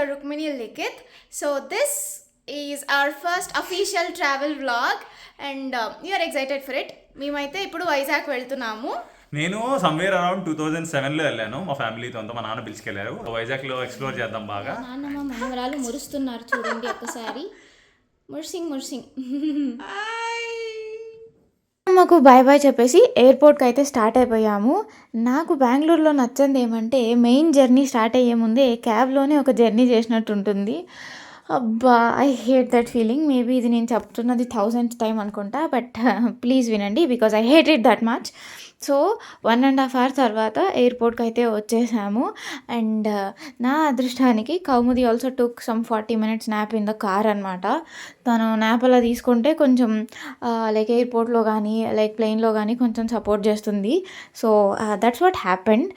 your Rukmini Likith. So this is our first official travel vlog and you are excited for it. మేమైతే ఇప్పుడు వైజాగ్ వెళ్తున్నాము. నేను somewhere around 2007లో వెళ్ళాను మా ఫ్యామిలీతో అంతా. మా నాన్న పిలుచుకెళ్ళారు. వైజాగ్లో ఎక్స్ప్లోర్ చేద్దాం బాగా. నాన్నమ్మ మనవరాలు మురుస్తున్నారు చూడండి ఒక్కసారి. ముర్సింగ్ మాకు బాయ్ బాయ్ చెప్పేసి ఎయిర్పోర్ట్కి అయితే స్టార్ట్ అయిపోయాము. నాకు బెంగళూరులో నచ్చింది ఏమంటే మెయిన్ జర్నీ స్టార్ట్ అయ్యే ముందే క్యాబ్లోనే ఒక జర్నీ చేసినట్టు ఉంటుంది. అబ్బా, I hate that feeling. Maybe ఇది నేను చెప్తున్నది 1000th టైం అనుకుంటా, బట్ ప్లీజ్ వినండి because I hate it that much. So 1.5 hours తర్వాత ఎయిర్పోర్ట్కి అయితే వచ్చేసాము. అండ్ నా అదృష్టానికి Kaumudi also took some 40 minutes nap in the car అనమాట. తను న్యాప్ అలా తీసుకుంటే కొంచెం లైక్ ఎయిర్పోర్ట్లో కానీ లైక్ ప్లేన్లో కానీ కొంచెం సపోర్ట్ చేస్తుంది. So that's what happened.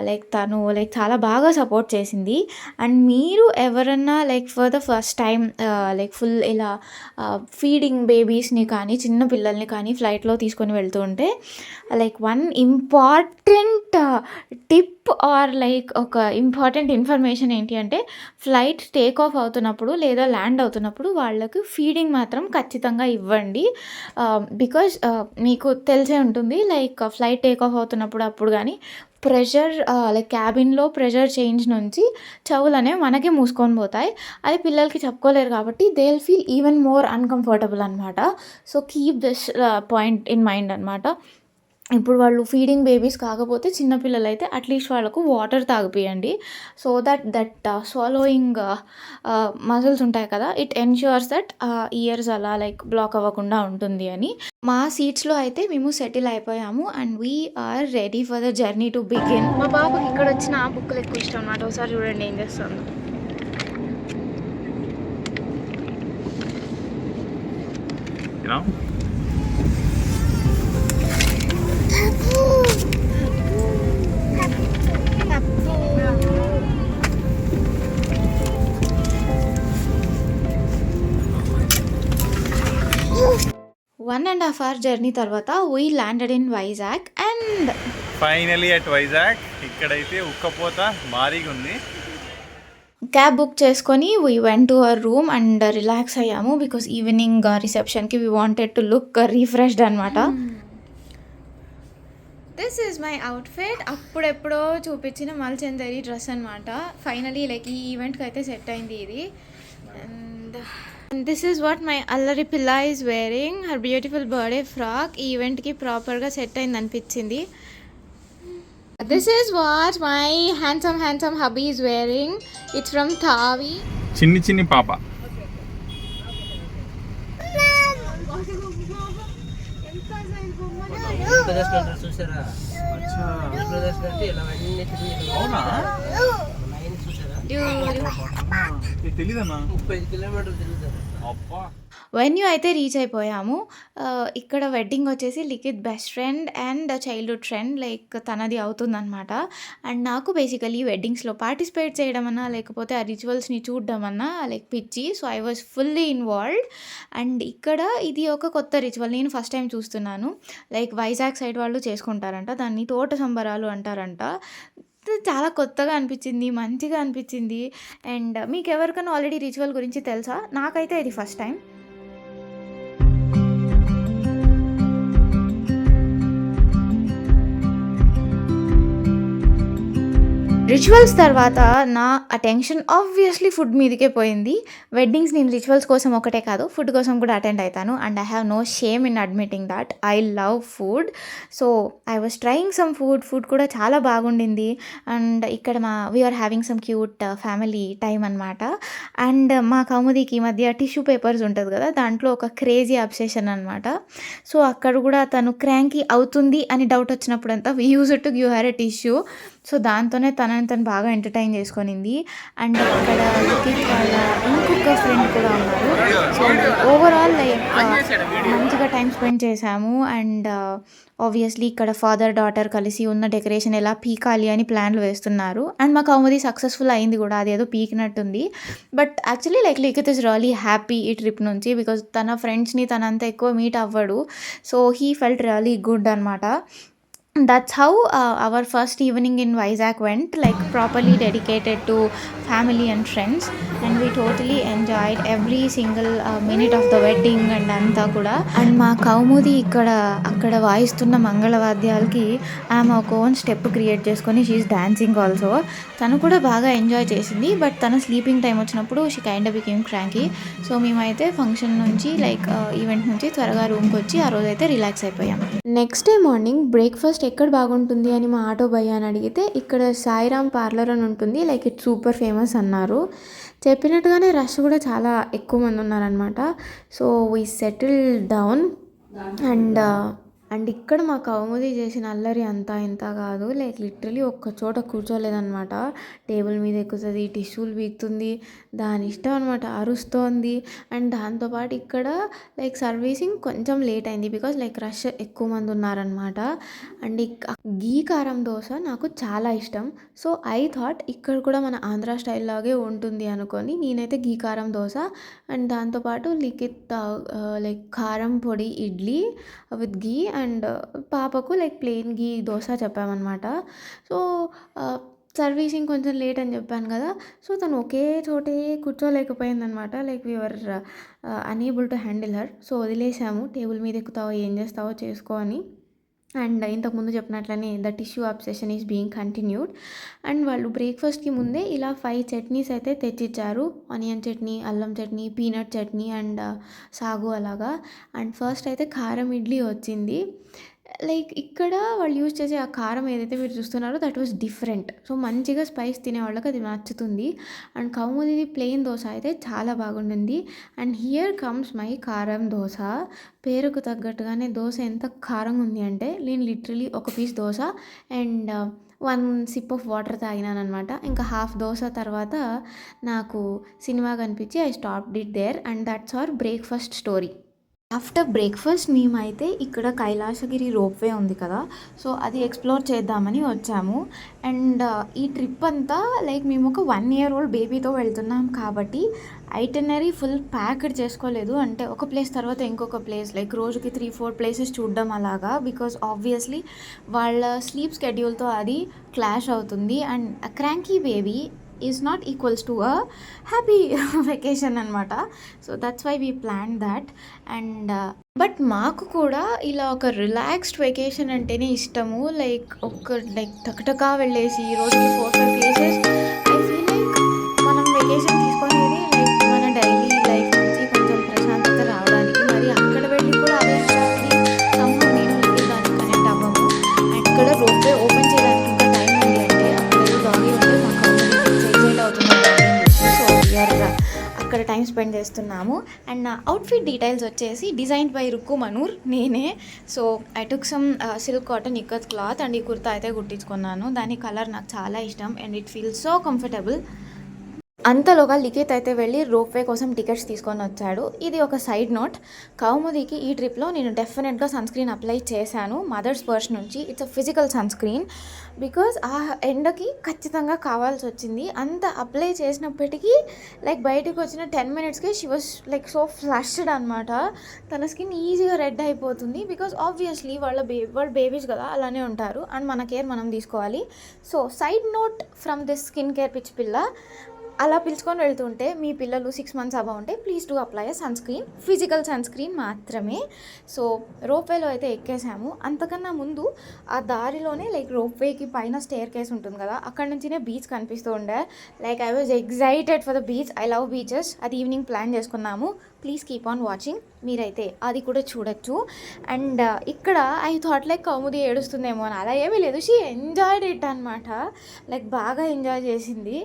Like తను లైక్ చాలా బాగా సపోర్ట్ చేసింది. అండ్ మీరు ఎవరన్నా like for the first time like full ఇలా ఫీడింగ్ బేబీస్ని కానీ చిన్న పిల్లల్ని కానీ ఫ్లైట్లో తీసుకొని వెళ్తూ ఉంటే like one important tip are like ఒక ఇంపార్టెంట్ ఇన్ఫర్మేషన్ ఏంటి అంటే ఫ్లైట్ టేక్ ఆఫ్ అవుతున్నప్పుడు లేదా ల్యాండ్ అవుతున్నప్పుడు వాళ్ళకు ఫీడింగ్ మాత్రం ఖచ్చితంగా ఇవ్వండి. బికాజ్ మీకు తెలిసే ఉంటుంది లైక్ ఫ్లైట్ టేక్ ఆఫ్ అవుతున్నప్పుడు అప్పుడు కానీ ప్రెషర్ లైక్ క్యాబిన్లో ప్రెషర్ చేంజ్ నుంచి చెవులు అనేవి మనకే మూసుకొని పోతాయి. అది పిల్లలకి చెప్పుకోలేరు కాబట్టి they will feel even more uncomfortable అనమాట. So keep this point in mind అనమాట. ఇప్పుడు వాళ్ళు ఫీడింగ్ బేబీస్ కాకపోతే చిన్నపిల్లలు అయితే అట్లీస్ట్ వాళ్ళకు వాటర్ తాగిపియండి. సో దట్ స్వాలోయింగ్ మజిల్స్ ఉంటాయి కదా, ఇట్ ఎన్ష్యూర్స్ దట్ ఇయర్స్ అలా లైక్ బ్లాక్ అవ్వకుండా ఉంటుంది అని. మా సీట్స్లో అయితే మేము సెటిల్ అయిపోయాము and we are ready for the journey to begin. మా బాబుకి ఇక్కడ వచ్చిన బుక్కులు ఎక్కువ ఇష్టం అన్నమాట. ఒకసారి చూడండి ఏం చేస్తుందో. One and a half hour journey తర్వాత we landed in Vizag and finally at Vizag. ఇక్కడైతే ఉక్కపోత భారీగా ఉంది. క్యాబ్ బుక్ చేసుకొని we went to our room and relax అయ్యాము బికాస్ ఈవినింగ్ రిసెప్షన్కి we wanted to look refreshed అనమాట. This is my outfit. అప్పుడెప్పుడో చూపించిన మల్చందరి డ్రెస్ అనమాట. ఫైనలీ లైక్ ఈ ఈవెంట్కి అయితే సెట్ అయింది ఇది. And this is what my అల్లరి పిల్ల is wearing her beautiful birthday frock. ఈ ఈవెంట్కి ప్రాపర్గా సెట్ అయింది అనిపించింది. This is what my handsome hubby is wearing. It's from థావి. చిన్ని పాప. వెన్యూ అయితే రీచ్ అయిపోయాము. ఇక్కడ వెడ్డింగ్ వచ్చేసి Likhith best friend and childhood friend like తనది అవుతుందన్నమాట. అండ్ నాకు బేసికలీ వెడ్డింగ్స్లో పార్టిసిపేట్ చేయడం అన్నా లేకపోతే ఆ రిచువల్స్ని చూడడం అన్నా లైక్ పిచ్చి. So I was fully involved. And ఇక్కడ ఇది ఒక కొత్త రిచువల్, నేను ఫస్ట్ టైం చూస్తున్నాను. లైక్ వైజాగ్ సైడ్ వాళ్ళు చేసుకుంటారంట, దాన్ని తోట సంబరాలు అంటారంట. చాలా కొత్తగా అనిపించింది, మంచిగా అనిపించింది. అండ్ మీకు ఎవరికైనా ఆల్రెడీ రిచువల్ గురించి తెలుసా? నాకైతే ఇది ఫస్ట్ టైం. రిచువల్స్ తర్వాత నా అటెన్షన్ ఆబ్వియస్లీ ఫుడ్ మీదకే పోయింది. వెడ్డింగ్స్ నేను రిచువల్స్ కోసం ఒకటే కాదు ఫుడ్ కోసం కూడా అటెండ్ అవుతాను. And I have no shame in admitting that I love food. So I was trying some food కూడా చాలా బాగుండింది. అండ్ ఇక్కడ we're having some cute family time అనమాట. అండ్ మా కౌముదికి ఈ మధ్య టిష్యూ పేపర్స్ ఉంటుంది కదా, దాంట్లో ఒక క్రేజీ అబ్సెషన్ అనమాట. సో అక్కడ కూడా తను క్రాంకీ అవుతుంది అని డౌట్ వచ్చినప్పుడంతా we use to give her a tissue. So దాంతోనే తనని బాగా ఎంటర్టైన్ చేసుకొనింది. అండ్ ఇక్కడ లిఖిత్ వాళ్ళ ఇంకొక ఫ్రెండ్ కూడా ఉన్నారు. సో ఓవరాల్ లైక్ మంచిగా టైం స్పెండ్ చేశాము. అండ్ ఆబ్వియస్లీ ఇక్కడ ఫాదర్ డాటర్ కలిసి ఉన్న డెకరేషన్ ఎలా పీకాలి అని ప్లాన్లు వేస్తున్నారు. అండ్ మా కౌముది సక్సెస్ఫుల్ అయింది కూడా, అదేదో పీకినట్టుంది. But actually like Likhith is really happy ఈ ట్రిప్ నుంచి బికాజ్ తన ఫ్రెండ్స్ని తనంత ఎక్కువ మీట్ అవ్వడు. So he felt really good అనమాట. that's how our first evening in Vizag went, like properly dedicated to family and friends, and we totally enjoyed every single minute of the wedding and anta kuda. And మా కౌముది అక్కడ వాయిస్తున్న మంగళవాద్యాలకి ఆమె ఒక own step create చేసుకొని she is dancing also. తను కూడా బాగా enjoy చేసింది, but తన స్లీపింగ్ టైం వచ్చినప్పుడు she kind of became cranky. So మేమైతే ఫంక్షన్ నుంచి లైక్ ఈవెంట్ నుంచి త్వరగా రూమ్కి వచ్చి ఆ రోజైతే రిలాక్స్ అయిపోయాం. నెక్స్ట్ డే మార్నింగ్ బ్రేక్ఫాస్ట్ ఎక్కడ బాగుంటుంది అని మా ఆటో భయ్య అని అడిగితే ఇక్కడ సాయిరామ్ పార్లర్ అని ఉంటుంది, లైక్ ఇట్ సూపర్ ఫేమస్ అన్నారు. చెప్పినట్టుగానే రష్ కూడా చాలా ఎక్కువ మంది ఉన్నారనమాట. So we settle down and ఇక్కడ మా కౌముది చేసిన అల్లరి అంతా ఇంత కాదు, లైక్ లిటరలీ ఒక్క చోట కూర్చోలేదనమాట. టేబుల్ మీద ఎక్కుతుంది, టిష్యూలు బీక్తుంది, దాని ఇష్టం అనమాట, అరుస్తోంది. అండ్ దాంతోపాటు ఇక్కడ లైక్ సర్వీసింగ్ కొంచెం లేట్ అయింది బికాజ్ లైక్ రష్ ఎక్కువ మంది ఉన్నారనమాట. అండ్ గీ కారం దోశ నాకు చాలా ఇష్టం. సో ఐ థాట్ ఇక్కడ కూడా మన ఆంధ్ర స్టైల్ లాగే ఉంటుంది అనుకొని నేనైతే గీ కారం దోశ అండ్ దాంతోపాటు లైక్ కారం పొడి ఇడ్లీ విత్ గీ అండ్ పాపకు లైక్ ప్లెయిన్ గీ దోశ చెప్పామన్నమాట. సో సర్వీసింగ్ కొంచెం లేట్ అని చెప్పాను కదా, సో తను ఒకే చోటే కూర్చోలేకపోయిందనమాట. Like we are unable to handle her. So వదిలేసాము, టేబుల్ మీద ఎక్కుతావో ఏం చేస్తావో చేసుకో అని. అండ్ ఇంతకుముందు చెప్పినట్లనే the tissue obsession is being continued. And వాళ్ళు బ్రేక్ఫాస్ట్కి ముందే ఇలా 5 చట్నీస్ అయితే తెచ్చిచ్చారు, ఆనియన్ చట్నీ, అల్లం చట్నీ, పీనట్ చట్నీ అండ్ సాగు అలాగా. అండ్ ఫస్ట్ అయితే కారం ఇడ్లీ వచ్చింది. లైక్ ఇక్కడ వాళ్ళు యూజ్ చేసే ఆ కారం ఏదైతే మీరు చూస్తున్నారో దట్ వాజ్ డిఫరెంట్. సో మంచిగా స్పైస్ తినే వాళ్ళకి అది నచ్చుతుంది. అండ్ కౌముది ప్లెయిన్ దోశ అయితే చాలా బాగుండింది. అండ్ హియర్ కమ్స్ మై కారం దోశ. పేరుకు తగ్గట్టుగానే దోశ ఎంత కారంగా ఉంది అంటే నేను లిటరలీ ఒక piece dosa and 1 sip of water తాగినాను అనమాట. ఇంకా హాఫ్ దోశ తర్వాత నాకు సినిమా కనిపించి I stopped it there. And that's our breakfast story. After breakfast మేమైతే ఇక్కడ కైలాసగిరి రోప్వే ఉంది కదా, సో అది ఎక్స్ప్లోర్ చేద్దామని వచ్చాము. అండ్ ఈ ట్రిప్ అంతా లైక్ మేము ఒక 1 year old బేబీతో వెళ్తున్నాం కాబట్టి ఐటనరీ ఫుల్ ప్యాక్డ్ చేసుకోలేదు. అంటే ఒక ప్లేస్ తర్వాత ఇంకొక ప్లేస్, లైక్ రోజుకి 3-4 ప్లేసెస్ చూడడం అలాగా, బికాజ్ ఆబ్వియస్లీ వాళ్ళ స్లీప్ స్కెడ్యూల్తో అది క్లాష్ అవుతుంది. And cranky baby is not equals to a happy vacation అనమాట. So that's why we plan that. And but మాకు కూడా ఇలా ఒక రిలాక్స్డ్ వెకేషన్ అంటేనే ఇష్టము. లైక్ టకటకా వెళ్ళేసి రోజుకి 4-5 ప్లేసెస్, ఐ ఫీల్ లైక్ మనం వెకేషన్ తీసుకునేది లైక్ మన డైలీ లైఫ్ నుంచి కొంచెం ప్రశాంతత రావడానికి. మరి అక్కడ వెళ్ళి కూడా అదే సమ్హౌ నేను దానికి కనెక్ట్ అవ్వము. అండ్ ఇక్కడ రోప్వే ఓపెన్ చేయడానికి ఇంకా టైం ఉంది అంటే అక్కడ డాగీ ఉంటే మాకు ఎగ్జైట్ అవుతుంది. సో వీఆర్ అక్కడ టైం స్పెండ్ చేస్తున్నాము. అండ్ నా అవుట్ఫిట్ డీటెయిల్స్ వచ్చేసి డిజైన్ బై రుక్కు మనూర్, నేనే. So I took some silk cotton ikat cloth and ఈ కుర్తా అయితే కుట్టించుకున్నాను. దాని కలర్ నాకు చాలా ఇష్టం and it feels so comfortable. అంతలోగా లిఖిత్ అయితే వెళ్ళి రోప్వే కోసం టికెట్స్ తీసుకొని వచ్చాడు. ఇది ఒక సైడ్ నోట్, కౌముదికి ఈ ట్రిప్లో నేను డెఫినెట్గా సన్ స్క్రీన్ అప్లై చేశాను మదర్స్ పర్స్ నుంచి. It's a physical sunscreen because ఆ ఎండకి ఖచ్చితంగా కావాల్సి వచ్చింది. అంత అప్లై చేసినప్పటికీ లైక్ బయటకు వచ్చిన 10 minutesకే she was like so flushed అనమాట. తన స్కిన్ ఈజీగా రెడ్ అయిపోతుంది బికాజ్ ఆబ్వియస్లీ వాళ్ళ బేబీస్ కదా, అలానే ఉంటారు. అండ్ మన కేర్ మనం తీసుకోవాలి. So side note from this skin care పిచ్ పిల్ల, అలా పిలుచుకొని వెళ్తుంటే మీ పిల్లలు 6 months అబౌ ఉంటే please do apply sunscreen, physical sunscreen మాత్రమే. సో రోప్వేలో అయితే ఎక్కేసాము. అంతకన్నా ముందు ఆ దారిలోనే లైక్ రోప్వేకి పైన స్టేర్ కేస్ ఉంటుంది కదా, అక్కడ నుంచినే బీచ్ కనిపిస్తూ ఉండే. Like I was excited for the beach. I love beaches. అది ఈవినింగ్ ప్లాన్ చేసుకున్నాము. ప్లీజ్ కీప్ ఆన్ వాచింగ్, మీరైతే అది కూడా చూడొచ్చు. అండ్ ఇక్కడ ఐ థాట్ లైక్ కౌముది ఏడుస్తుందేమో అని, అలా ఏమీ లేదు. షీ ఎంజాయ్డ్ ఇట్ అనమాట. లైక్ బాగా ఎంజాయ్ చేసింది.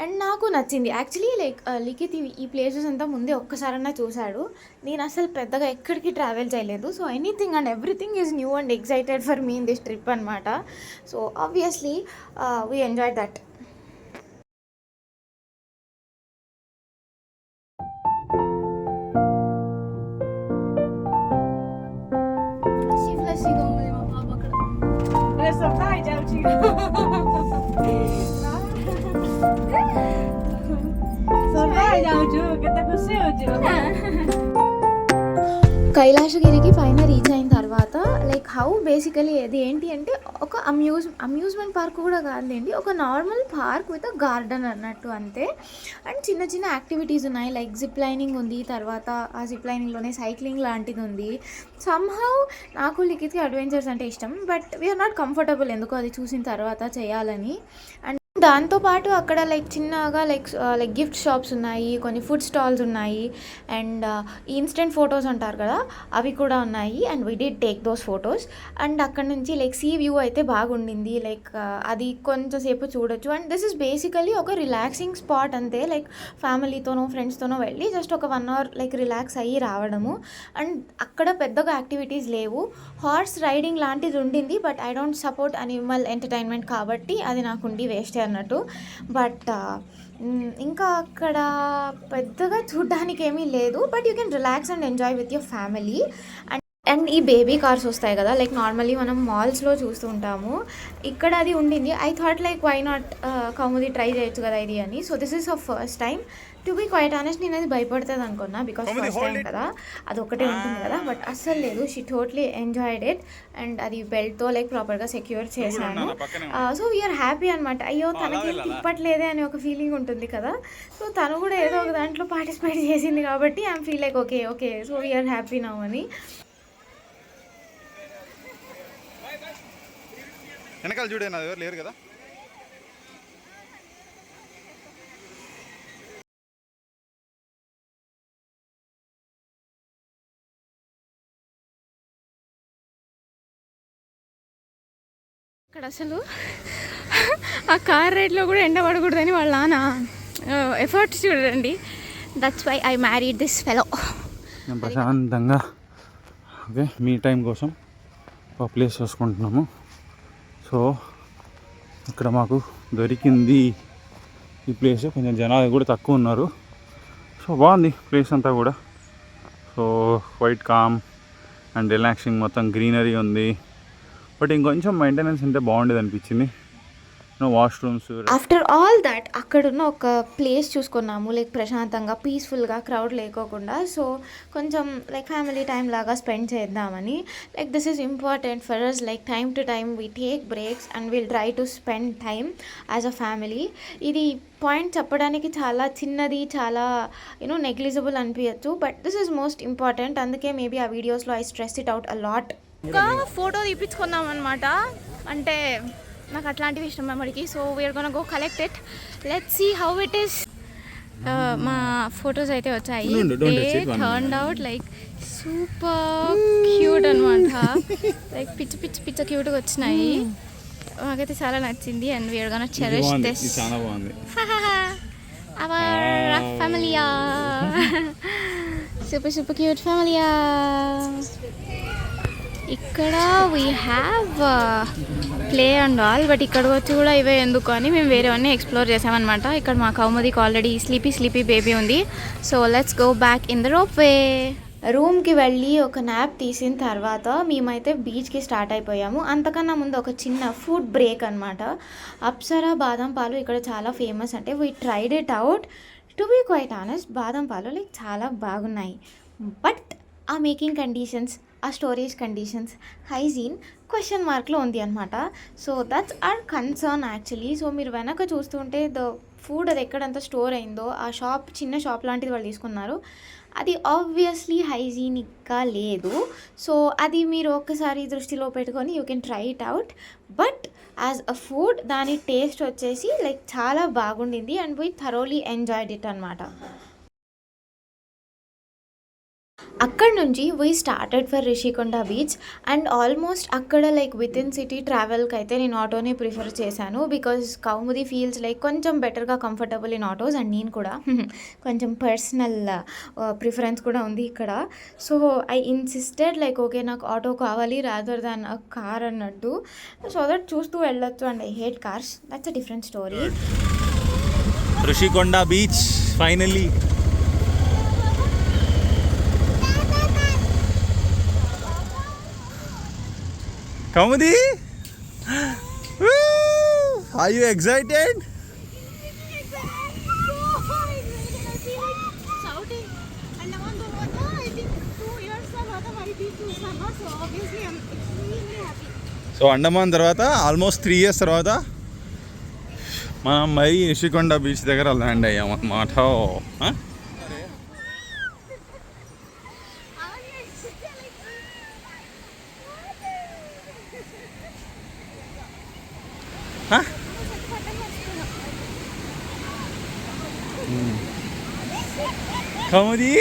అండ్ నాకు నచ్చింది యాక్చువల్లీ. లైక్ లిఖిత్ ఈ ప్లేసెస్ అంతా ముందే ఒక్కసారన్నా చూశాడు. నేను అసలు పెద్దగా ఎక్కడికి ట్రావెల్ చేయలేదు. So anything and everything is new and excited for me in this trip అనమాట. So obviously we enjoy that. కైలాసగిరికి పైన రీచ్ అయిన తర్వాత తర్వాత లైక్ హౌ బేసికలీ అది ఏంటి అంటే ఒక అమ్యూజ్మెంట్ పార్క్ కూడా కాదండి, ఒక నార్మల్ పార్క్ విత్ గార్డెన్ అన్నట్టు అంతే. అండ్ చిన్న చిన్న యాక్టివిటీస్ ఉన్నాయి, లైక్ జిప్ లైనింగ్ ఉంది, తర్వాత ఆ జిప్ లైనింగ్లోనే సైక్లింగ్ లాంటిది ఉంది. సమ్హౌ నాకు లిఖిత్కి అడ్వెంచర్స్ అంటే ఇష్టం, బట్ వీఆర్ నాట్ కంఫర్టబుల్ ఎందుకో అది చూసిన తర్వాత చేయాలని. అండ్ దాంతోపాటు అక్కడ లైక్ చిన్నగా లైక్ గిఫ్ట్ షాప్స్ ఉన్నాయి, కొన్ని ఫుడ్ స్టాల్స్ ఉన్నాయి, అండ్ ఇన్స్టెంట్ ఫొటోస్ అంటారు కదా అవి కూడా ఉన్నాయి. And we did take those photos. And అక్కడ నుంచి లైక్ సీ వ్యూ అయితే బాగుండింది, లైక్ అది కొంచెంసేపు చూడొచ్చు. అండ్ దిస్ ఇస్ బేసికలీ ఒక రిలాక్సింగ్ స్పాట్ అంతే, లైక్ ఫ్యామిలీతోనో ఫ్రెండ్స్తోనో వెళ్ళి జస్ట్ ఒక 1 hour లైక్ రిలాక్స్ అయ్యి రావడము. అండ్ అక్కడ పెద్దగా యాక్టివిటీస్ లేవు, హార్స్ రైడింగ్ లాంటిది ఉండింది, but I don't support animal entertainment కాబట్టి అది నాకుండి వేస్టే అన్నట్టు. బట్ ఇంకా అక్కడ పెద్దగా చూడ్డానికి ఏమీ లేదు, but you can relax and enjoy with your family. And ఈ బేబీ కార్స్ వస్తాయి కదా, లైక్ నార్మల్లీ మనం మాల్స్లో చూస్తూ ఉంటాము, ఇక్కడ అది ఉండింది. I thought like why not Kaumudi try చేయొచ్చు కదా ఇది అని. So this is a first time. To be quite honest నేను అది భయపడుతుంది అనుకున్నా, బికాస్ ఫస్ట్ టైం కదా, అది ఒకటే ఉంటుంది కదా, బట్ అస్సలు లేదు. She totally enjoyed it. And అది బెల్ట్తో లైక్ ప్రాపర్గా సెక్యూర్ చేశాను. సో వీఆర్ హ్యాపీ అనమాట. అయ్యో తనకేం తిప్పట్లేదే అని ఒక ఫీలింగ్ ఉంటుంది కదా, సో తను కూడా ఏదో ఒక దాంట్లో పార్టిసిపేట్ చేసింది కాబట్టి I'm feel like okay okay, so we're happy now అని. వెనకాల చూడేనా ఎవరు లేరు కదా. ఇక్కడ అసలు ఆ కార్ రైడ్లో కూడా ఎండ పడకూడదని వాళ్ళ నాన్న ఎఫర్ట్స్ చూడండి. That's why I married this fellow. మేము ప్రశాంతంగా ఓకే మీ టైం కోసం ఒక ప్లేస్ చూసుకుంటున్నాము. సో ఇక్కడ మాకు దొరికింది ఈ ప్లేస్. కొంచెం జనాలు కూడా తక్కువ ఉన్నారు, సో బాగుంది ప్లేస్ అంతా కూడా. So quite calm and relaxing, మొత్తం గ్రీనరీ ఉంది. బట్ ఇంకొంచెం మెయింటెనెన్స్ ఉంటే బాగుండేది అనిపించింది. వాష్రూమ్స్. ఆఫ్టర్ ఆల్ దట్ అక్కడున్న ఒక ప్లేస్ చూసుకున్నాము, లైక్ ప్రశాంతంగా పీస్ఫుల్గా క్రౌడ్ లేకోకుండా. సో కొంచెం లైక్ ఫ్యామిలీ టైం లాగా స్పెండ్ చేద్దామని. Like this is important for us, like time to time we take breaks and will try to spend time as a family. ఇది పాయింట్ చెప్పడానికి చాలా చిన్నది, చాలా నెగ్లిజిబుల్ అనిపించచ్చు, but this is most important. అందుకే maybe ఆ వీడియోస్లో I stress it out a lot. ఇంకా ఫోటో తీపించుకుందాం అనమాట, అంటే నాకు అట్లాంటివి ఇష్టం మెమరీకి. So we are gonna go collect it, let's see how it is. మా ఫొటోస్ అయితే వచ్చాయి, turned out like super cute అనమాట. లైక్ పిచ్చ క్యూట్గా వచ్చినాయి. మాకైతే చాలా నచ్చింది. And we are gonna cherish this. చాలా బాగుంది. అవర్ ఫ్యామిలీయా, సూపర్ క్యూట్ ఫ్యామిలీయా. ఇక్కడ we have play and all, but ఇక్కడ వచ్చి కూడా ఇవే ఎందుకు అని మేము వేరేవన్నీ ఎక్స్ప్లోర్ చేసామన్నమాట. ఇక్కడ మా కౌముదికి ఆల్రెడీ స్లీపీ బేబీ ఉంది. So let's go back in the rope way. రూమ్కి వెళ్ళి ఒక న్యాప్ తీసిన తర్వాత మేమైతే బీచ్కి స్టార్ట్ అయిపోయాము. అంతకన్నా ముందు ఒక చిన్న ఫుడ్ బ్రేక్ అనమాట. అప్సరా బాదం పాలు ఇక్కడ చాలా ఫేమస్, అంటే we tried it out. To be quite honest బాదం పాలు లైక్ చాలా బాగున్నాయి, బట్ ఆ మేకింగ్ కండిషన్స్, ఆ స్టోరేజ్ కండిషన్స్, హైజీన్ క్వశ్చన్ మార్క్లో ఉంది అనమాట. So that's our concern actually. So మీరు వెనక చూస్తుంటే ద ఫుడ్ అది ఎక్కడంతా స్టోర్ అయిందో, ఆ షాప్ చిన్న షాప్ లాంటిది వాళ్ళు తీసుకున్నారు, అది ఆబ్వియస్లీ హైజీనిక్గా లేదు. సో అది మీరు ఒక్కసారి దృష్టిలో పెట్టుకొని you can try it out. But as a food దాని టేస్ట్ వచ్చేసి లైక్ చాలా బాగుండింది and we thoroughly enjoyed it అనమాట. అక్కడ నుంచి we started for Rishikonda beach. And almost అక్కడ లైక్ విత్ ఇన్ సిటీ ట్రావెల్కి అయితే నేను ఆటోనే ప్రిఫర్ చేశాను, బికాజ్ కౌముది ఫీల్స్ లైక్ కొంచెం బెటర్గా కంఫర్టబుల్ ఇన్ ఆటోస్. అండ్ నేను కూడా కొంచెం పర్సనల్ ప్రిఫరెన్స్ కూడా ఉంది ఇక్కడ. So I insisted like okay నాకు ఆటో కావాలి రాదర్ దాన్ అ కార్ అన్నట్టు, సో దట్ చూస్తూ వెళ్ళొచ్చు. And I hate cars, that's a different story. Rishikonda beach finally. Kaumudi? Are you excited? Shouting. And now I think 2 years hamaरी बीच में समा so Andaman తర్వాత almost 3 years తర్వాత మనం మరీ రిషికొండ బీచ్ దగ్గర ల్యాండ్ అయ్యాం అన్నమాట. కమది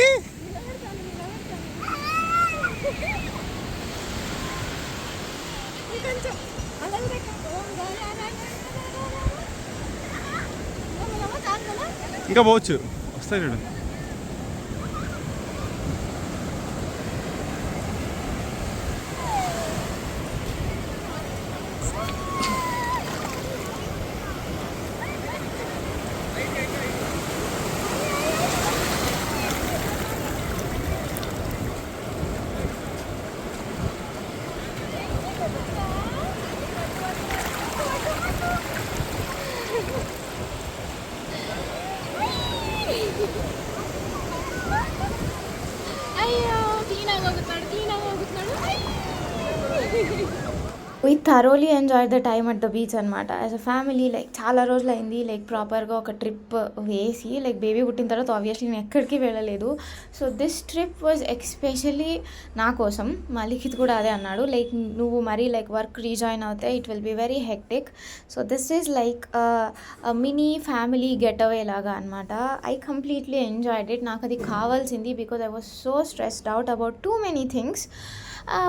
ఇంకా పోవచ్చు, వస్తాయి చూడు. We thoroughly enjoyed the time at the beach అనమాట. యాజ్ అ ఫ్యామిలీ లైక్ చాలా రోజులు అయింది లైక్ ప్రాపర్గా ఒక ట్రిప్ వేసి, లైక్ బేబీ పుట్టిన తర్వాత ఆబ్వియస్లీ నేను ఎక్కడికి వెళ్ళలేదు. So this trip was especially నా కోసం. మా లిఖిత్ కూడా అదే అన్నాడు, లైక్ నువ్వు మరీ లైక్ వర్క్ రీజాయిన్ అవుతే it will be very hectic. So this is like mini family getaway లాగా అనమాట. I completely enjoyed it. నాకు అది కావాల్సింది because I was so stressed out about too many things.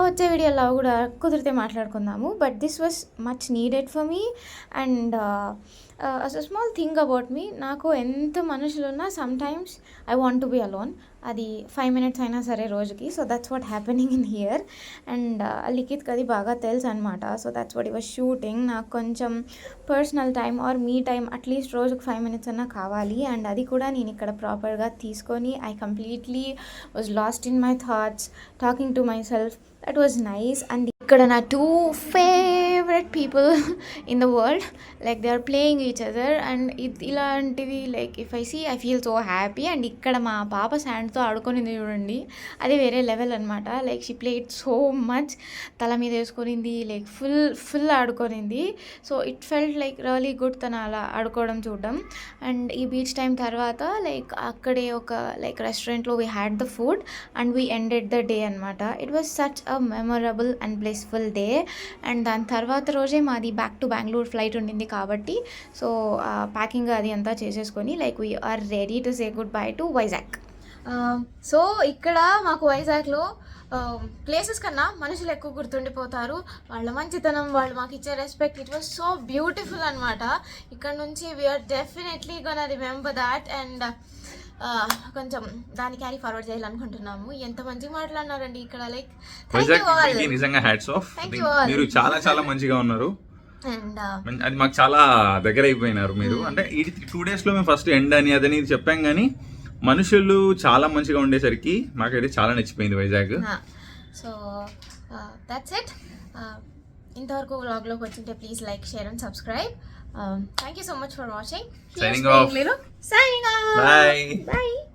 వచ్చే వీడియోలో కూడా కుదిరితే మాట్లాడుకుందాము. But this was much needed for me. And as a small thing about me, నాకు ఎంత మనుషులు ఉన్నా sometimes I want to be alone. అది 5 minutes అయినా సరే రోజుకి. So that's what happening in here. And లిఖిత్కి అది బాగా తెలుసు అనమాట. సో దట్స్ వాట్ ఈ వాజ్ షూటింగ్. నాకు కొంచెం personal time or me time at least రోజుకి 5 minutes అన్నా కావాలి. అండ్ అది కూడా నేను ఇక్కడ ప్రాపర్గా తీసుకొని I completely was last in my thoughts, talking to my self. That was nice. And ఇక్కడ నా 2 favorite people in the world, like they are playing each other. And ఇలాంటివి like if I see I feel so happy. And ఇక్కడ మా పాప శాండ్తో ఆడుకునింది చూడండి, అది వేరే level అనమాట. Like she played so much, తల మీద వేసుకునింది, లైక్ ఫుల్ ఆడుకునింది. So it felt like really good తను అలా ఆడుకోవడం చూడడం. అండ్ ఈ బీచ్ టైం తర్వాత లైక్ అక్కడే ఒక లైక్ రెస్టారెంట్లో we had the food and we ended the day అనమాట. It was such a memorable and blissful day. And దాని తర్వాత రోజే మాది బ్యాక్ టు బెంగళూరు ఫ్లైట్ ఉండింది కాబట్టి సో ప్యాకింగ్ అది అంతా చేసేసుకొని like we are ready to say good bye to Vizag. So ఇక్కడ మాకు వైజాగ్లో ప్లేసెస్ కన్నా మనుషులు ఎక్కువ గుర్తుండిపోతారు. వాళ్ళ మంచితనం, వాళ్ళు మాకు ఇచ్చే respect, it was so beautiful అనమాట. ఇక్కడ నుంచి we're definitely gonna remember that. And కొంచెం దాన్ని క్యారీ ఫార్వర్డ్ చేయాలనుకుంటున్నాము. ఎంత మంచిగా మాట్లాడినారండి ఇక్కడ. లైక్ నిజంగా హ్యాట్స్ ఆఫ్. మీరు చాలా చాలా మంచిగా ఉన్నారు. అండ్ అది మాకు చాలా దగ్గర అయిపోయినారు మీరు. అంటే ఈ 2 days లో మేము ఫస్ట్ ఎండ్ అని అదని చెప్పాం, కానీ మనుషులు చాలా మంచిగా ఉండేసరికి మాకైతే చాలా నచ్చిపోయింది వైజాగ్. So that's it. ఇంతవరకు వ్లాగ్లోకి వచ్చింటే please like, share and subscribe. Thank you so much for watching. Signing off. Signing off. Bye. Bye.